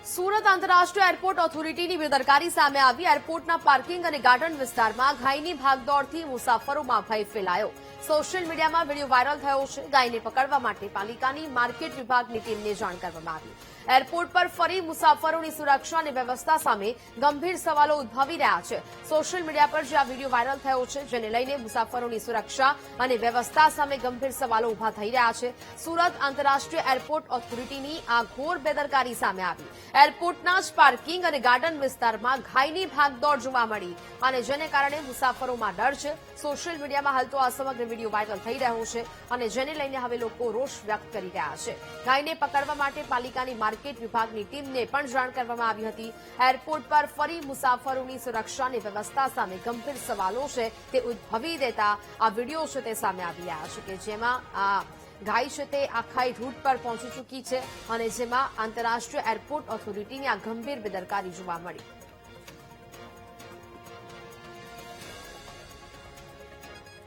સુરત આંતરરાષ્ટ્રીય એરપોર્ટ ઓથોરિટીની બેદરકારી સામે આવી। એરપોર્ટના પાર્કિંગ અને ગાર્ડન વિસ્તારમાં ગાયની ભાગદોડથી મુસાફરોમાં ભય ફેલાયો। સોશિયલ મીડિયામાં વિડીયો વાયરલ થયો છે। ગાયને પકડવા માટે પાલિકાની માર્કેટ વિભાગની ટીમને જાણ કરવામાં આવી। એરપોર્ટ પર ફરી મુસાફરોની સુરક્ષા અને વ્યવસ્થા સામે ગંભીર સવાલો ઉદ્ભવી રહ્યા છે। સોશિયલ મીડિયા પર જે આ વિડીયો વાયરલ થયો છે, જેને લઈને મુસાફરોની સુરક્ષા અને વ્યવસ્થા સામે ગંભીર સવાલો ઉભા થઈ રહ્યા છે। સુરત આંતરરાષ્ટ્રીય એરપોર્ટ ઓથોરિટીની આ ઘોર બેદરકારી સામે આવી। એરપોર્ટના જ પાર્કિંગ અને ગાર્ડન વિસ્તારમાં ગાયની ભાગદોડ જોવા મળી અને જેને કારણે મુસાફરોમાં ડર છે। સોશિયલ મીડિયામાં હાલ તો આ સમગ્ર વિડીયો વાયરલ થઈ રહ્યો છે અને જેને લઈને હવે લોકો રોષ વ્યક્ત કરી રહ્યા છે। ગાયને પકડવા માટે પાલિકાની માર્કેટ વિભાગની ટીમને પણ જાણ કરવામાં આવી હતી। એરપોર્ટ પર ફરી મુસાફરોની સુરક્ષા અને વ્યવસ્થા સામે ગંભીર સવાલો છે તે ઉદ્ભવી દેતા આ વિડીયો છે તે સામે આવી રહ્યા છે કે જેમાં આ ગાય છે તે આખાઈ રૂટ પર પહોંચી ચૂકી છે અને જેમાં આંતરરાષ્ટ્રીય એરપોર્ટ ઓથોરિટીની આ ગંભીર બેદરકારી જોવા મળી।